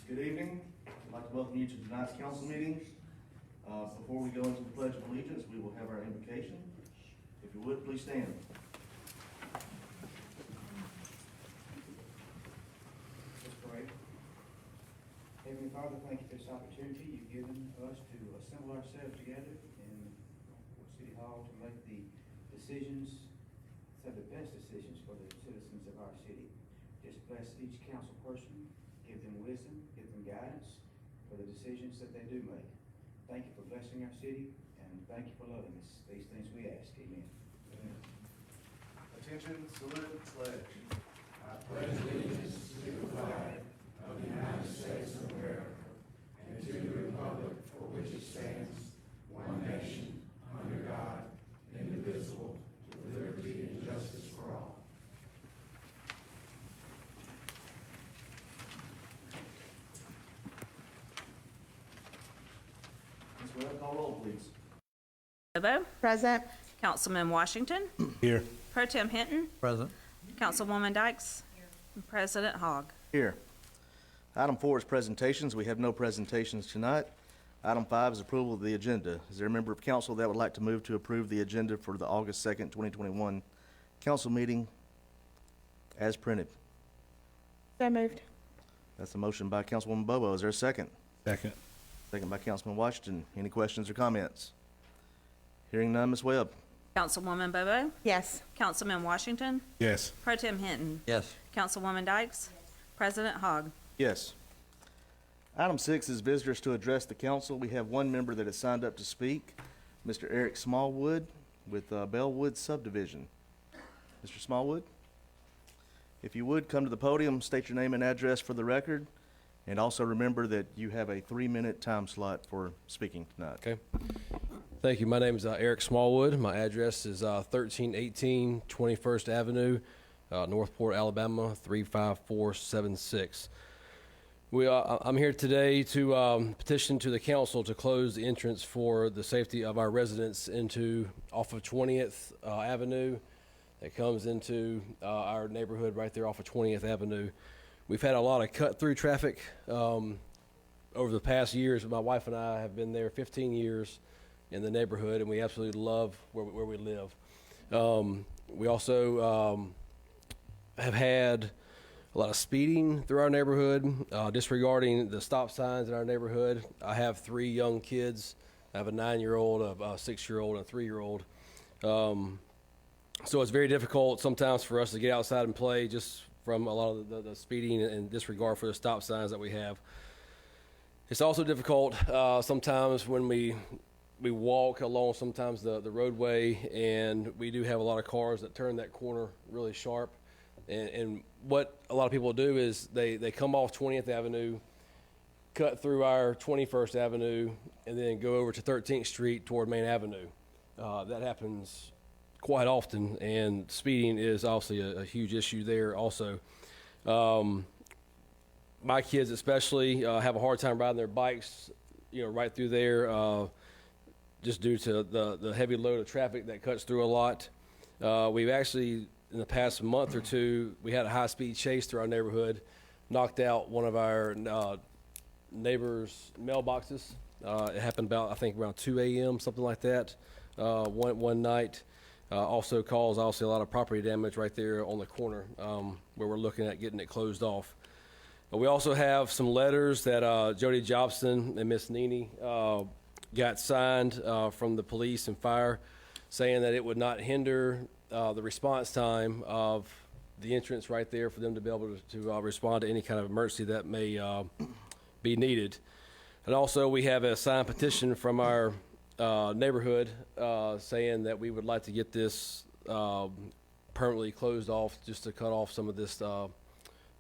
Good evening. I'd like to welcome you to tonight's council meeting. Before we go into the Pledge of Allegiance, we will have our invocation. If you would, please stand. Let's pray. Heavenly Father, thank you for this opportunity you've given us to assemble ourselves together in Northport City Hall to make the decisions, some of the best decisions for the citizens of our city. Just bless each council person, give them wisdom, give them guidance for the decisions that they do make. Thank you for blessing our city, and thank you for loving us. These things we ask. Amen. Amen. Attention, salute, pledge. I pledge allegiance to the flag of the United States of America and to the republic for which it stands, one nation, under God, indivisible, with liberty and justice for all. Ms. Webb, call roll, please. Bobo. Present. Councilman Washington. Here. Pro Tem Hinton. Present. Councilwoman Dykes. And President Hogg. Here. Item 4 is presentations. We have no presentations tonight. Item 5 is approval of the agenda. Is there a member of council that would like to move to approve the agenda for the August 2nd, 2021 council meeting as printed? So moved. That's a motion by Councilwoman Bobo. Is there a second? Second. Second by Councilman Washington. Any questions or comments? Hearing none, Ms. Webb. Councilwoman Bobo. Yes. Councilman Washington. Yes. Pro Tem Hinton. Yes. Councilwoman Dykes. President Hogg. Yes. Item 6 is visitors to address the council. We have one member that has signed up to speak, Mr. Eric Smallwood with Bellwood Subdivision. Mr. Smallwood, if you would come to the podium, state your name and address for the record, and also remember that you have a 3-minute time slot for speaking tonight. Okay. Thank you. My name is Eric Smallwood. My address is 1318 21st Avenue, Northport, Alabama, 35476. I'm here today to petition to the council to close the entrance for the safety of our residents off of 20th Avenue that comes into our neighborhood right there off of 20th Avenue. We've had a lot of cut-through traffic over the past years. My wife and I have been there 15 years in the neighborhood, and we absolutely love where we live. We also have had a lot of speeding through our neighborhood, disregarding the stop signs in our neighborhood. I have 3 young kids. I have a 9-year-old, a 6-year-old, and a 3-year-old. So it's very difficult sometimes for us to get outside and play just from a lot of the speeding and disregard for the stop signs that we have. It's also difficult sometimes when we walk along sometimes the roadway, and we do have a lot of cars that turn that corner really sharp. And what a lot of people do is they come off 20th Avenue, cut through our 21st Avenue, and then go over to 13th Street toward Main Avenue. That happens quite often, and speeding is obviously a huge issue there also. My kids especially have a hard time riding their bikes, right through there, just due to the heavy load of traffic that cuts through a lot. We've actually, in the past month or two, we had a high-speed chase through our neighborhood, knocked out one of our neighbors' mailboxes. It happened about, I think, around 2 a.m., something like that, one night. Also caused, obviously, a lot of property damage right there on the corner where we're looking at getting it closed off. We also have some letters that Jody Jobson and Miss Nene got signed from the police and fire, saying that it would not hinder the response time of the entrance right there for them to be able to respond to any kind of emergency that may be needed. And also we have a signed petition from our neighborhood saying that we would like to get this permanently closed off, just to cut off some of this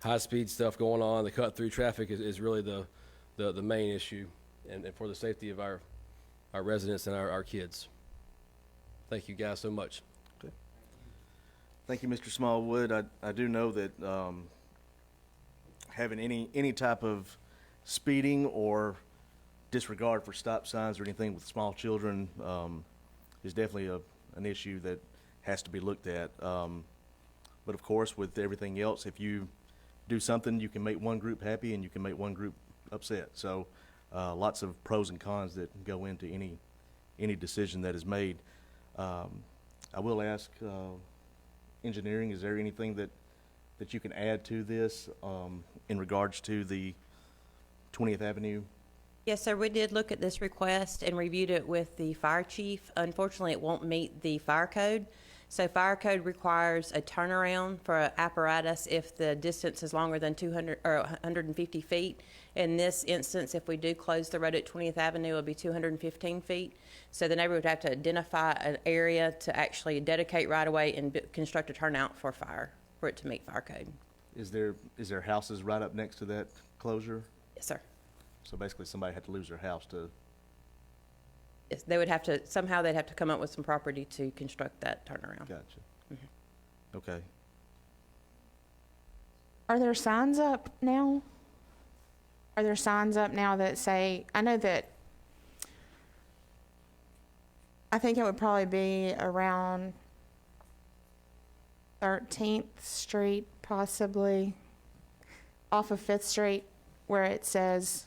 high-speed stuff going on. The cut-through traffic is really the main issue, and for the safety of our residents and our kids. Thank you guys so much. Okay. Thank you, Mr. Smallwood. I do know that having any type of speeding or disregard for stop signs or anything with small children is definitely an issue that has to be looked at. But of course, with everything else, if you do something, you can make one group happy and you can make one group upset. So, lots of pros and cons that go into any decision that is made. I will ask, engineering, is there anything that you can add to this, in regards to the 20th Avenue? Yes, sir, we did look at this request and reviewed it with the fire chief. Unfortunately, it won't meet the fire code. So fire code requires a turnaround for an apparatus if the distance is longer than 200 or 150 feet. In this instance, if we do close the road at 20th Avenue, it'll be 215 feet. So the neighbor would have to identify an area to actually dedicate right away and construct a turnout for fire, for it to meet fire code. Is there houses right up next to that closure? Yes, sir. So basically, somebody had to lose their house to, Yes, they would have to, somehow they'd have to come up with some property to construct that turnaround. gotcha. Okay. Are there signs up now? Are there signs up now that say, I know that, I think it would probably be around 13th Street, possibly, off of 5th Street, where it says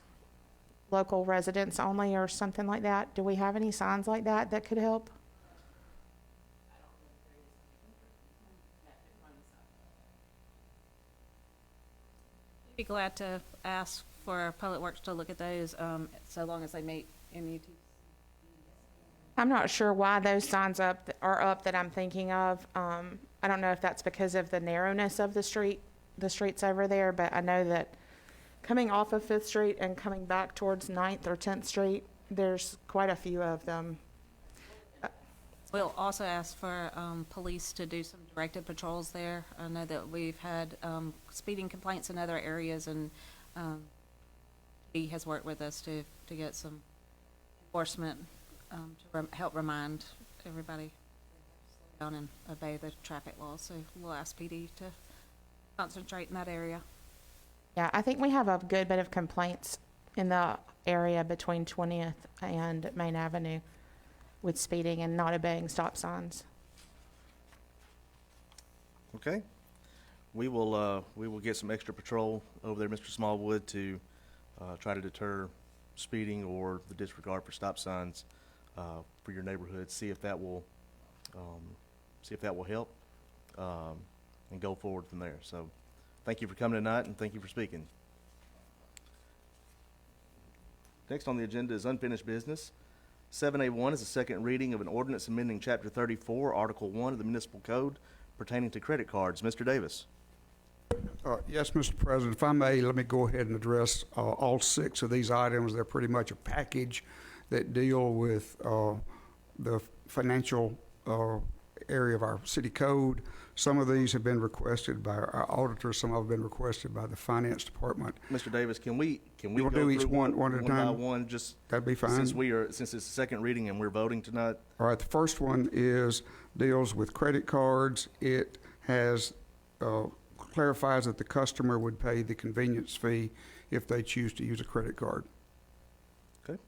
local residents only or something like that. Do we have any signs like that that could help? Be glad to ask for Public Works to look at those, so long as they meet MUT. I'm not sure why those signs are up that I'm thinking of. I don't know if that's because of the narrowness of the streets over there, but I know that coming off of 5th Street and coming back towards 9th or 10th Street, there's quite a few of them. We'll also ask for police to do some directed patrols there. I know that we've had speeding complaints in other areas, and he has worked with us to get some enforcement to help remind everybody to slow down and obey the traffic laws. So we'll ask PD to concentrate in that area. Yeah, I think we have a good bit of complaints in the area between 20th and Main Avenue with speeding and not obeying stop signs. Okay. We will get some extra patrol over there, Mr. Smallwood, to try to deter speeding or the disregard for stop signs for your neighborhood. See if that will help, and go forward from there. So, thank you for coming tonight, and thank you for speaking. Next on the agenda is unfinished business. 7A1 is a second reading of an ordinance amending Chapter 34, Article 1 of the Municipal Code pertaining to credit cards. Mr. Davis. Yes, Mr. President, if I may, let me go ahead and address all 6 of these items. They're pretty much a package that deal with the financial area of our city code. Some of these have been requested by our auditors. Some have been requested by the finance department. Mr. Davis, can we wanna go do each through one at a time? by one, just That'd be fine. since it's the second reading and we're voting tonight? All right, the first one deals with credit cards. It has clarifies that the customer would pay the convenience fee if they choose to use a credit card. Okay.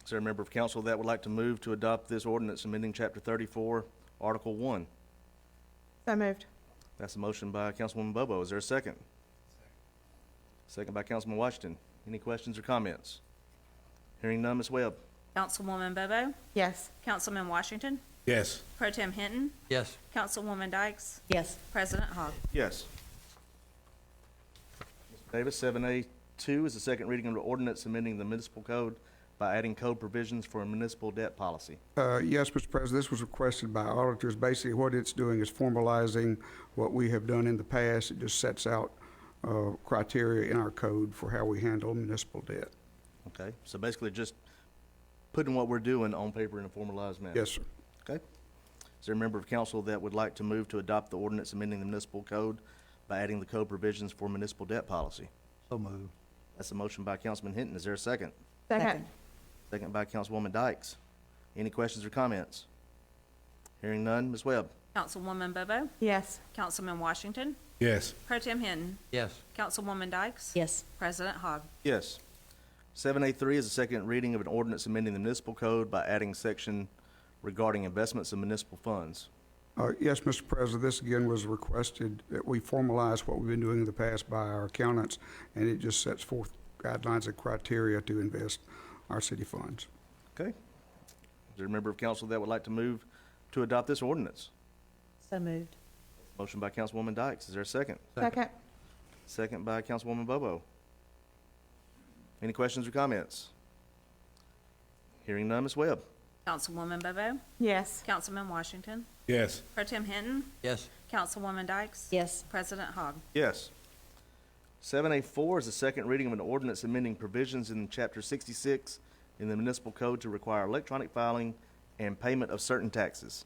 Is there a member of council that would like to move to adopt this ordinance amending Chapter 34, Article 1? So moved. That's a motion by Councilwoman Bobo. Is there a second? Second by Councilman Washington. Any questions or comments? Hearing none, Ms. Webb. Councilwoman Bobo, Yes. Councilman Washington, Yes. Pro Tem Hinton, Yes. Councilwoman Dykes, Yes. President Hogg. Yes. Mr. Davis, 7A2 is the second reading of the ordinance amending the municipal code by adding code provisions for a municipal debt policy. Yes, Mr. President, this was requested by auditors. Basically, what it's doing is formalizing what we have done in the past. It just sets out criteria in our code for how we handle municipal debt. Okay, so basically just putting what we're doing on paper in a formalized manner. Yes, sir. Okay. Is there a member of council that would like to move to adopt the ordinance amending the municipal code by adding the code provisions for municipal debt policy? So moved. That's a motion by Councilman Hinton. Is there a second? Second. Second by Councilwoman Dykes. Any questions or comments? Hearing none, Ms. Webb. Councilwoman Bobo, Yes. Councilman Washington, Yes. Pro Tem Hinton, Yes. Councilwoman Dykes, Yes. President Hogg. Yes. 7A3 is a second reading of an ordinance amending the municipal code by adding section regarding investments of municipal funds. Yes, Mr. President, this again was requested that we formalize what we've been doing in the past by our accountants, and it just sets forth guidelines and criteria to invest our city funds. Okay. Is there a member of council that would like to move to adopt this ordinance? So moved. Motion by Councilwoman Dykes. Is there a second? Second. Second by Councilwoman Bobo. Any questions or comments? Hearing none, Ms. Webb. Councilwoman Bobo? Yes. Councilman Washington? Yes. Pro Tem Hinton? Yes. Councilwoman Dykes? Yes. President Hogg? Yes. 7A4 is the second reading of an ordinance amending provisions in Chapter 66 in the Municipal Code to require electronic filing and payment of certain taxes.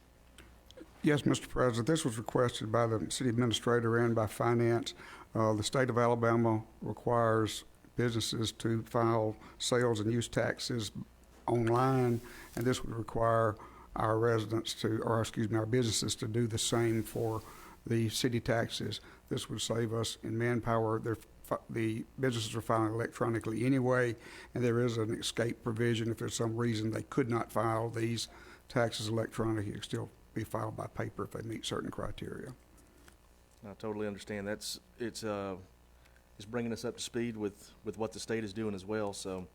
Yes, Mr. President, this was requested by the city administrator and by finance. The state of Alabama requires businesses to file sales and use taxes online, and this would require our residents to, or excuse me, our businesses to do the same for the city taxes. This would save us in manpower. The businesses are filing electronically anyway, and there is an escape provision. If there's some reason they could not file these taxes electronically, it could still be filed by paper if they meet certain criteria. I totally understand. It's bringing us up to speed with what the state is doing as well. So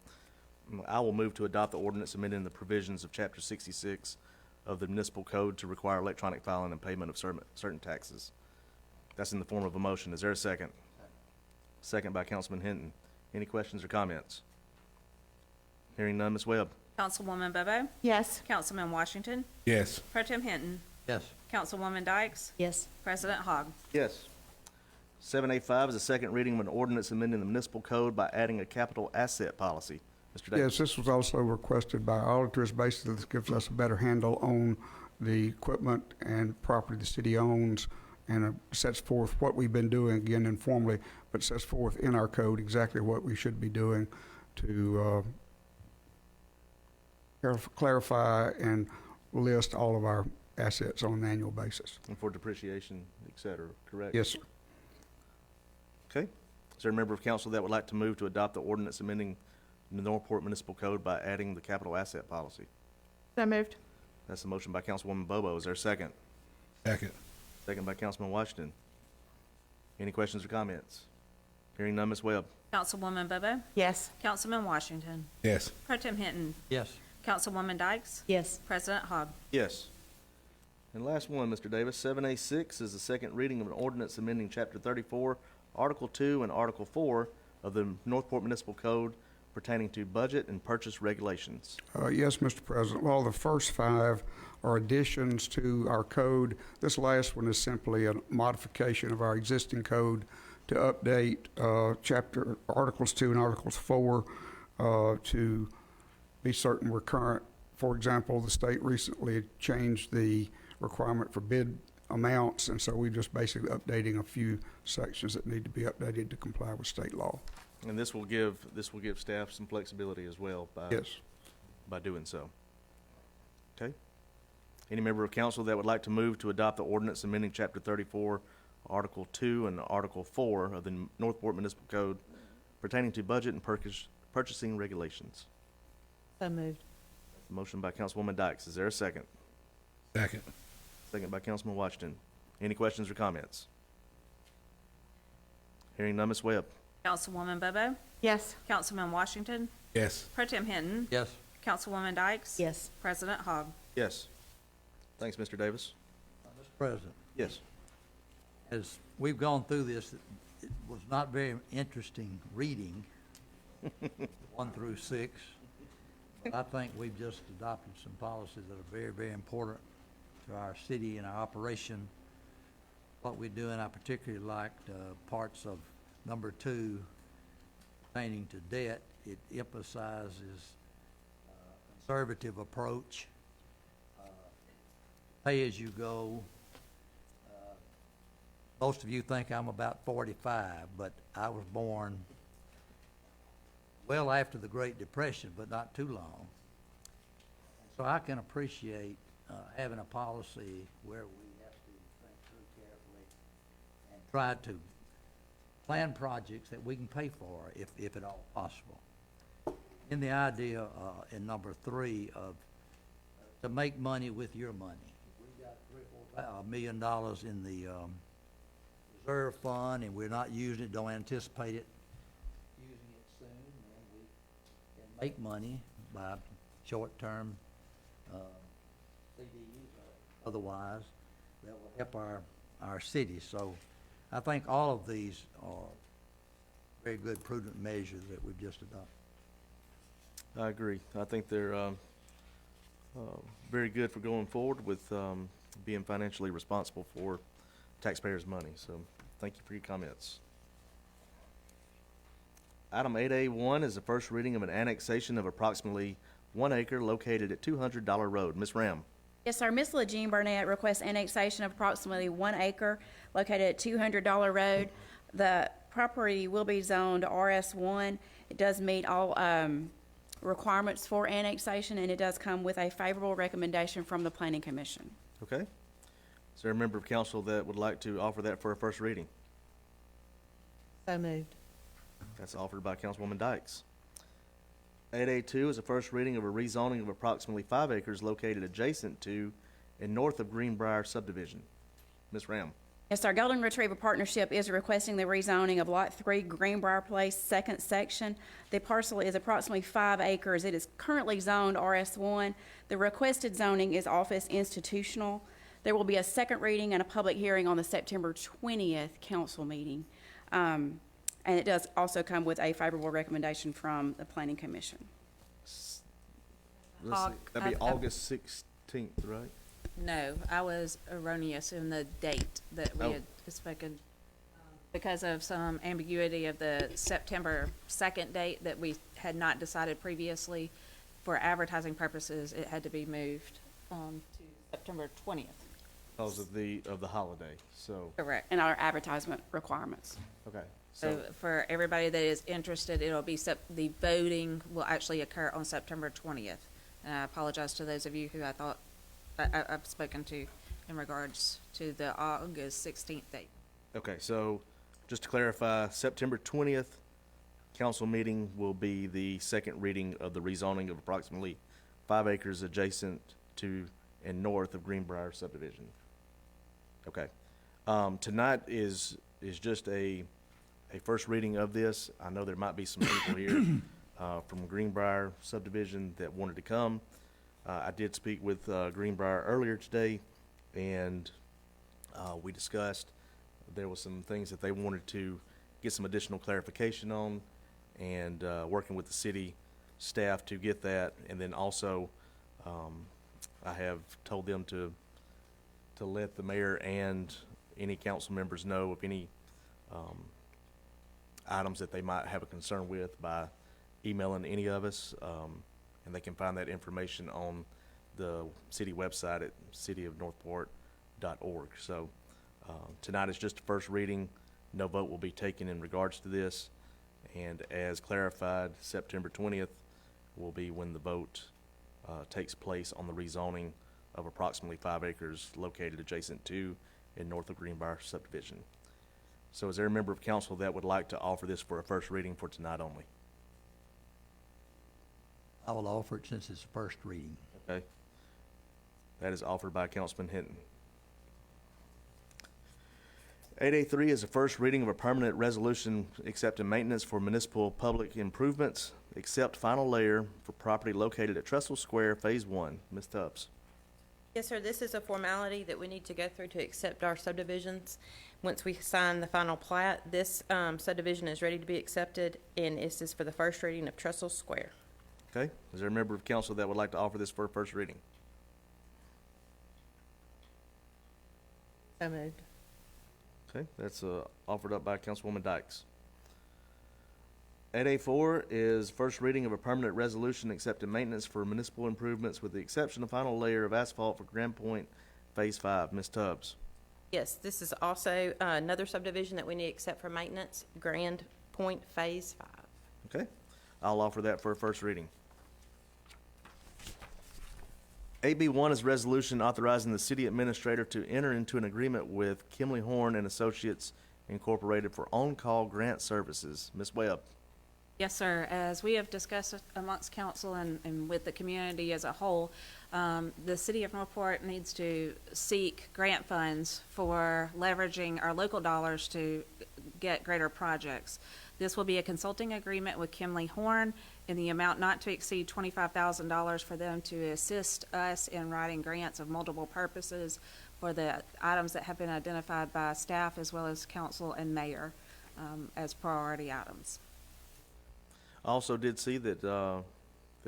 I will move to adopt the ordinance amending the provisions of Chapter 66 of the Municipal Code to require electronic filing and payment of certain taxes. That's in the form of a motion. Is there a second? Second by Councilman Hinton. Any questions or comments? Hearing none, Ms. Webb. Councilwoman Bobo? Yes. Councilman Washington? Yes. Pro Tem Hinton? Yes. Councilwoman Dykes? Yes. President Hogg? Yes. 7A5 is the second reading of an ordinance amending the municipal code by adding a capital asset policy. Mr. Davis. Yes, this was also requested by auditors. Basically, this gives us a better handle on the equipment and property the city owns, and sets forth what we've been doing, again informally, but sets forth in our code exactly what we should be doing to clarify and list all of our assets on an annual basis. And for depreciation, et cetera, correct? Yes, sir. Okay. Is there a member of council that would like to move to adopt the ordinance amending the Northport Municipal Code by adding the capital asset policy? So moved. That's a motion by Councilwoman Bobo. Is there a second? Second. Second by Councilman Washington. Any questions or comments? Hearing none, Ms. Webb. Councilwoman Bobo? Yes. Councilman Washington? Yes. Pro Tem Hinton? Yes. Councilwoman Dykes? Yes. President Hogg? Yes. And last one, Mr. Davis, 7A6 is the second reading of an ordinance amending Chapter 34, Article 2 and Article 4 of the Northport Municipal Code pertaining to budget and purchase regulations. Yes, Mr. President. Well, the first 5 are additions to our code. This last one is simply a modification of our existing code to update Articles 2 and Articles 4 to be certain we're current. For example, the state recently changed the requirement for bid amounts, and so we're just basically updating a few sections that need to be updated to comply with state law. And this will give staff some flexibility as well Yes. by doing so. Okay. Any member of council that would like to move to adopt the ordinance amending Chapter 34, Article 2 and Article 4 of the Northport Municipal Code pertaining to budget and purchasing regulations? So moved. Motion by Councilwoman Dykes. Is there a second? Second. Second by Councilman Washington. Any questions or comments? Hearing none, Ms. Webb. Councilwoman Bobo? Yes. Councilman Washington? Yes. Pro Tem Hinton? Yes. Councilwoman Dykes? Yes. President Hogg? Yes. Thanks, Mr. Davis. Mr. President, Yes. as we've gone through this, it was not very interesting reading, 1 through 6. But I think we've just adopted some policies that are very, very important to our city and our operation. What we're doing, I particularly liked parts of number 2 pertaining to debt. It emphasizes conservative approach, pay-as-you-go. Most of you think I'm about 45, but I was born well after the Great Depression, but not too long. So I can appreciate having a policy where we have to think through carefully and try to plan projects that we can pay for if at all possible. In the idea in number 3 of to make money with your money. If we got $3 or $1 million in the reserve fund, and we're not using it, don't anticipate it using it soon, and we can make money by short-term CDs or otherwise that will help our city. So I think all of these are very good, prudent measures that we've just adopted. I agree. I think they're very good for going forward with being financially responsible for taxpayers' money. So thank you for your comments. Item 8A1 is the first reading of an annexation of approximately 1 acre located at $200 Road. Ms. Ram. Yes, sir. Ms. LaJean Burnett requests annexation of approximately 1 acre located at $200 Road. The property will be zoned RS1. It does meet all requirements for annexation, and it does come with a favorable recommendation from the Planning Commission. Okay. Is there a member of council that would like to offer that for a first reading? So moved. That's offered by Councilwoman Dykes. 8A2 is a first reading of a rezoning of approximately 5 acres located adjacent to and north of Greenbrier subdivision. Ms. Ram. Yes, our Golden Retriever Partnership is requesting the rezoning of Lot 3, Greenbrier Place, second section. The parcel is approximately 5 acres. It is currently zoned RS1. The requested zoning is office institutional. There will be a second reading and a public hearing on the September 20th council meeting. And it does also come with a favorable recommendation from the Planning Commission. That'd be August 16th, right? No, I was erroneous in the date that we Oh. had spoken. Because of some ambiguity of the September 2nd date that we had not decided previously, for advertising purposes, it had to be moved to September 20th. Because of the holiday, so, Correct. And our advertisement requirements. okay. So for everybody that is interested, it'll be, the voting will actually occur on September 20th. And I apologize to those of you who I thought I've spoken to in regards to the August 16th date. Okay, so just to clarify, September 20th council meeting will be the second reading of the rezoning of approximately 5 acres adjacent to and north of Greenbrier subdivision. Okay. Tonight is just a first reading of this. I know there might be some people here from Greenbrier subdivision that wanted to come. I did speak with Greenbrier earlier today, and we discussed there was some things that they wanted to get some additional clarification on, and working with the city staff to get that. And then also, I have told them to let the mayor and any council members know of any items that they might have a concern with by emailing any of us, and they can find that information on the city website at cityofnorthport.org. So tonight is just a first reading. No vote will be taken in regards to this, and as clarified, September 20th will be when the vote takes place on the rezoning of approximately 5 acres located adjacent to and north of Greenbrier subdivision. So is there a member of council that would like to offer this for a first reading for tonight only? I will offer it since it's the first reading. Okay. That is offered by Councilman Hinton. 8A3 is the first reading of a permanent resolution accepting maintenance for municipal public improvements, except final layer for property located at Trestle Square, Phase 1. Ms. Tubbs. Yes, sir. This is a formality that we need to go through to accept our subdivisions. Once we sign the final plat, this subdivision is ready to be accepted, and this is for the first reading of Trestle Square. Okay. Is there a member of council that would like to offer this for a first reading? So moved. Okay, that's offered up by Councilwoman Dykes. 8A4 is first reading of a permanent resolution accepting maintenance for municipal improvements with the exception of final layer of asphalt for Grand Point Phase 5. Ms. Tubbs. Yes, this is also another subdivision that we need to accept for maintenance, Grand Point Phase 5. Okay, I'll offer that for a first reading. 8B1 is resolution authorizing the city administrator to enter into an agreement with Kimley Horn and Associates Incorporated for on-call grant services. Ms. Webb. Yes, sir. As we have discussed amongst council and with the community as a whole, the city of Northport needs to seek grant funds for leveraging our local dollars to get greater projects. This will be a consulting agreement with Kimley Horn in the amount not to exceed $25,000 for them to assist us in writing grants of multiple purposes for the items that have been identified by staff as well as council and mayor as priority items. I also did see that, that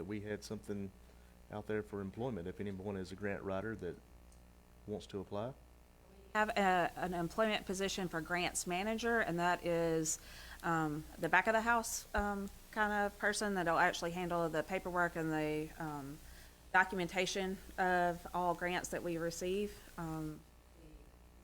we had something out there for employment, if anyone is a grant writer that wants to apply. Have an employment position for grants manager, and that is the back of the house kind of person that'll actually handle the paperwork and the documentation of all grants that we receive.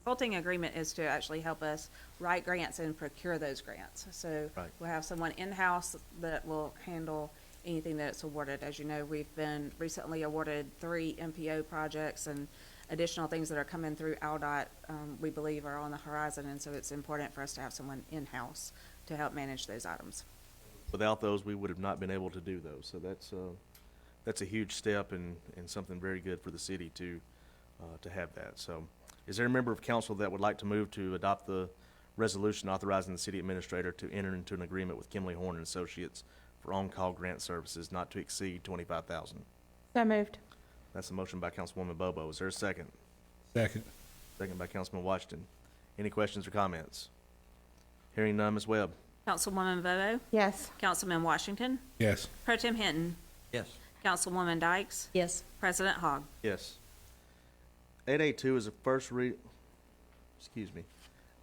Consulting agreement is to actually help us write grants and procure those grants. So Right. we'll have someone in-house that will handle anything that's awarded. As you know, we've been recently awarded 3 MPO projects, and additional things that are coming through ALDOT, we believe are on the horizon, and so it's important for us to have someone in-house to help manage those items. Without those, we would have not been able to do those. So that's a huge step and something very good for the city to have that. So is there a member of council that would like to move to adopt the resolution authorizing the city administrator to enter into an agreement with Kimley Horn and Associates for on-call grant services not to exceed $25,000? So moved. That's a motion by Councilwoman Bobo. Is there a second? Second. Second by Councilman Washington. Any questions or comments? Hearing none, Ms. Webb. Councilwoman Bobo? Yes. Councilman Washington? Yes. Pro Tem Hinton? Yes. Councilwoman Dykes? Yes. President Hogg? Yes. 8A2 is a first excuse me.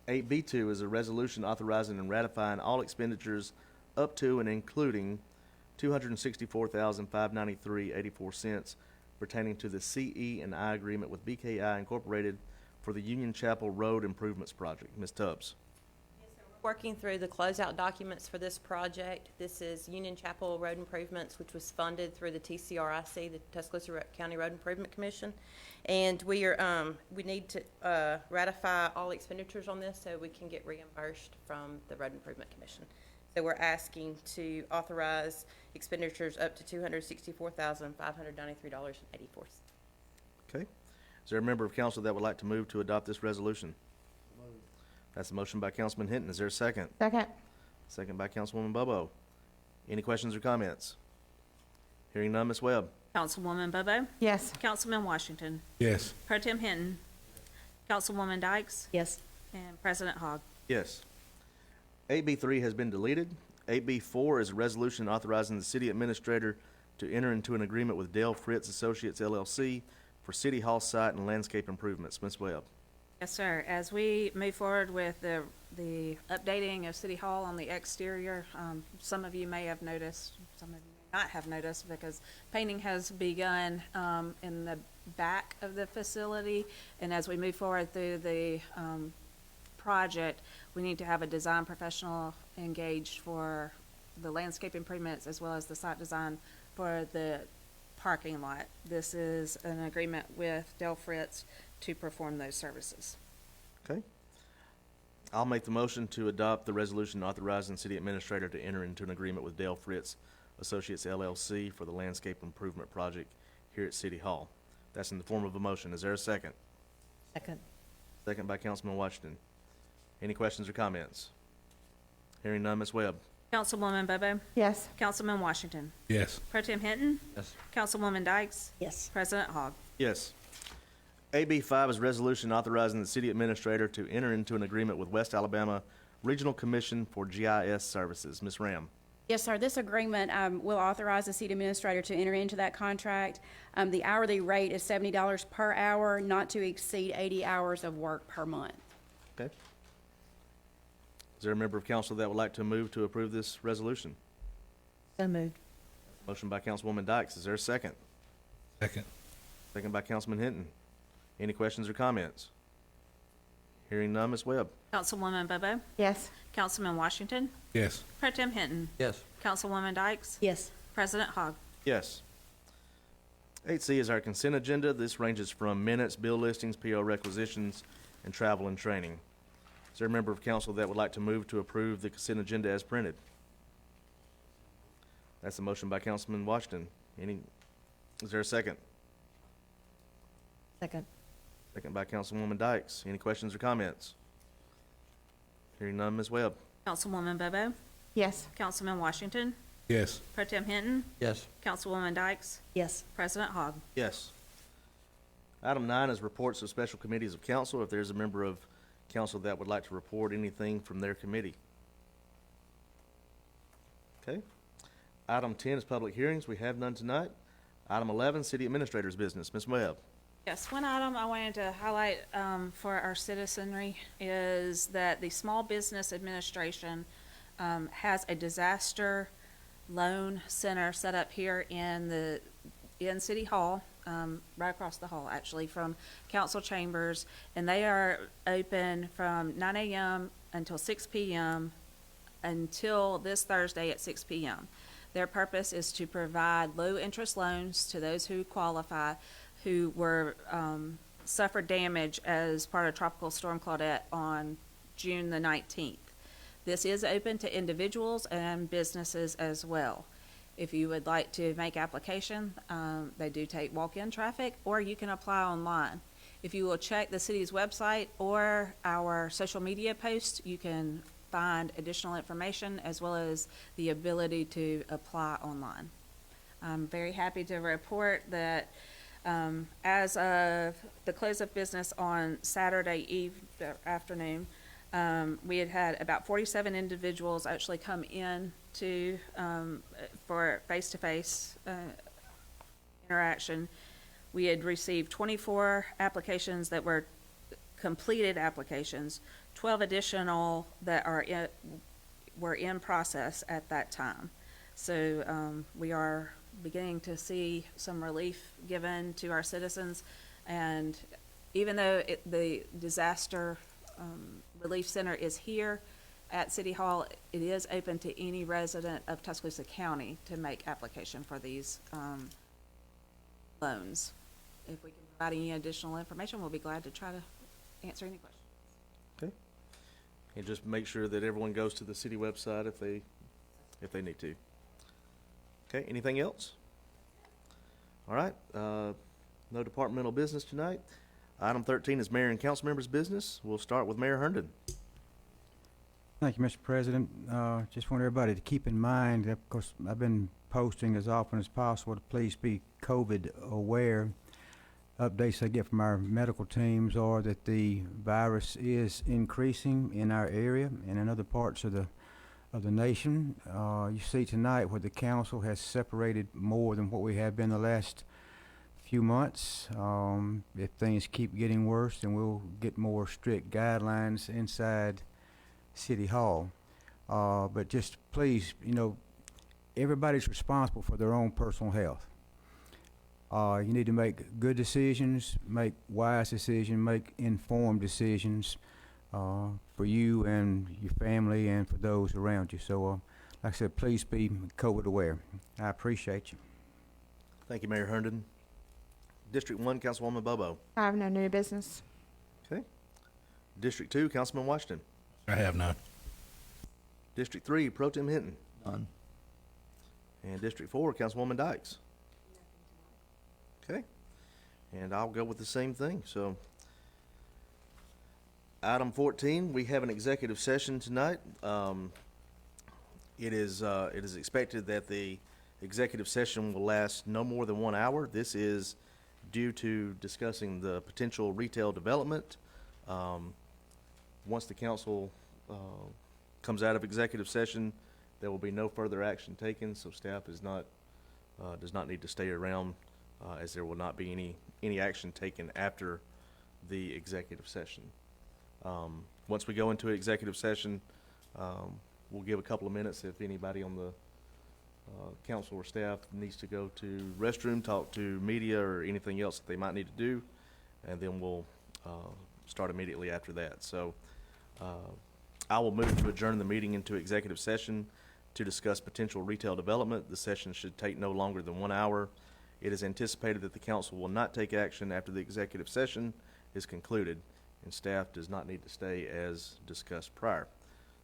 8B2 is a resolution authorizing and ratifying all expenditures up to and including $264,593.84 pertaining to the CE and I agreement with BKI Incorporated for the Union Chapel Road Improvements Project. Ms. Tubbs. Working through the closeout documents for this project. This is Union Chapel Road Improvements, which was funded through the TCRIC, the Tuscaloosa County Road Improvement Commission. And we need to ratify all expenditures on this so we can get reimbursed from the Road Improvement Commission. So we're asking to authorize expenditures up to $264,593.84. Okay. Is there a member of council that would like to move to adopt this resolution? That's a motion by Councilman Hinton. Is there a second? Second. Second by Councilwoman Bobo. Any questions or comments? Hearing none, Ms. Webb. Councilwoman Bobo? Yes. Councilman Washington? Yes. Pro Tem Hinton? Councilwoman Dykes? Yes. And President Hogg? Yes. 8B3 has been deleted. 8B4 is a resolution authorizing the city administrator to enter into an agreement with Dale Fritz Associates LLC for City Hall site and landscape improvements. Ms. Webb. Yes, sir. As we move forward with the updating of City Hall on the exterior, some of you may have noticed, some of you may not have noticed, because painting has begun in the back of the facility. And as we move forward through the project, we need to have a design professional engaged for the landscape improvements as well as the site design for the parking lot. This is an agreement with Del Fritz to perform those services. Okay. I'll make the motion to adopt the resolution authorizing the city administrator to enter into an agreement with Dale Fritz Associates LLC for the landscape improvement project here at City Hall. That's in the form of a motion. Is there a second? Second. Second by Councilman Washington. Any questions or comments? Hearing none, Ms. Webb. Councilwoman Bobo? Yes. Councilman Washington? Yes. Pro Tem Hinton? Yes. Councilwoman Dykes? Yes. President Hogg? Yes. AB5 is resolution authorizing the city administrator to enter into an agreement with West Alabama Regional Commission for GIS Services. Ms. Ram. Yes, sir. This agreement will authorize the city administrator to enter into that contract. The hourly rate is $70 per hour, not to exceed 80 hours of work per month. Okay. Is there a member of council that would like to move to approve this resolution? So moved. Motion by Councilwoman Dykes. Is there a second? Second. Second by Councilman Hinton. Any questions or comments? Hearing none, Ms. Webb. Councilwoman Bobo? Yes. Councilman Washington? Yes. Pro Tem Hinton? Yes. Councilwoman Dykes? Yes. President Hogg? Yes. 8C is our consent agenda. This ranges from minutes, bill listings, PO requisitions, and travel and training. Is there a member of council that would like to move to approve the consent agenda as printed? That's a motion by Councilman Washington. Is there a second? Second. Second by Councilwoman Dykes. Any questions or comments? Hearing none, Ms. Webb. Councilwoman Bobo, Yes. Councilman Washington, Yes. Pro Tem Hinton, Yes. Councilwoman Dykes, Yes. President Hogg. Yes. Item 9 is reports of special committees of council. If there's a member of council that would like to report anything from their committee. Okay. Item 10 is public hearings. We have none tonight. Item 11, city administrator's business. Ms. Webb. Yes, one item I wanted to highlight for our citizenry is that the Small Business Administration has a disaster loan center set up here in City Hall, right across the hall, actually, from council chambers, and they are open from 9 a.m. until 6 p.m. until this Thursday at 6 p.m. Their purpose is to provide low-interest loans to those who qualify, who were suffered damage as part of Tropical Storm Claudette on June the 19th. This is open to individuals and businesses as well. If you would like to make application, they do take walk-in traffic, or you can apply online. If you will check the city's website or our social media posts, you can find additional information as well as the ability to apply online. I'm very happy to report that as of the close of business on Saturday afternoon, we had about 47 individuals actually come in for face-to-face interaction. We had received 24 applications that were completed applications, 12 additional that were in process at that time. So we are beginning to see some relief given to our citizens, and even though the disaster relief center is here at City Hall, it is open to any resident of Tuscaloosa County to make application for these loans. If we can provide any additional information, we'll be glad to try to answer any questions. Okay. And just make sure that everyone goes to the city website if they need to. Okay, anything else? All right, no departmental business tonight. Item 13 is mayor and council members' business. We'll start with Mayor Herndon. Thank you, Mr. President. Just want everybody to keep in mind, of course, I've been posting as often as possible to please be COVID aware. Updates I get from our medical teams are that the virus is increasing in our area and in other parts of the nation. You see tonight where the council has separated more than what we have been the last few months. If things keep getting worse, then we'll get more strict guidelines inside City Hall. But just please, everybody's responsible for their own personal health. You need to make good decisions, make wise decisions, make informed decisions for you and your family and for those around you. So, like I said, please be COVID aware. I appreciate you. Thank you, Mayor Herndon. District 1, Councilwoman Bobo. I have no new business. Okay. District 2, Councilman Washington. I have none. District 3, Pro Tem Hinton. None. And District 4, Councilwoman Dykes. Okay. And I'll go with the same thing. So, item 14, we have an executive session tonight. It is expected that the executive session will last no more than 1 hour. This is due to discussing the potential retail development. Once the council comes out of executive session, there will be no further action taken, so staff does not need to stay around, as there will not be any action taken after the executive session. Once we go into executive session, we'll give a couple of minutes if anybody on the council or staff needs to go to restroom, talk to media, or anything else that they might need to do, and then we'll start immediately after that. So I will move to adjourn the meeting into executive session to discuss potential retail development. The session should take no longer than 1 hour. It is anticipated that the council will not take action after the executive session is concluded, and staff does not need to stay as discussed prior.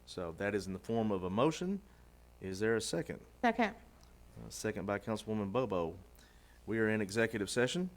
So that is in the form of a motion. Is there a second? Second. Second by Councilwoman Bobo. We are in executive session.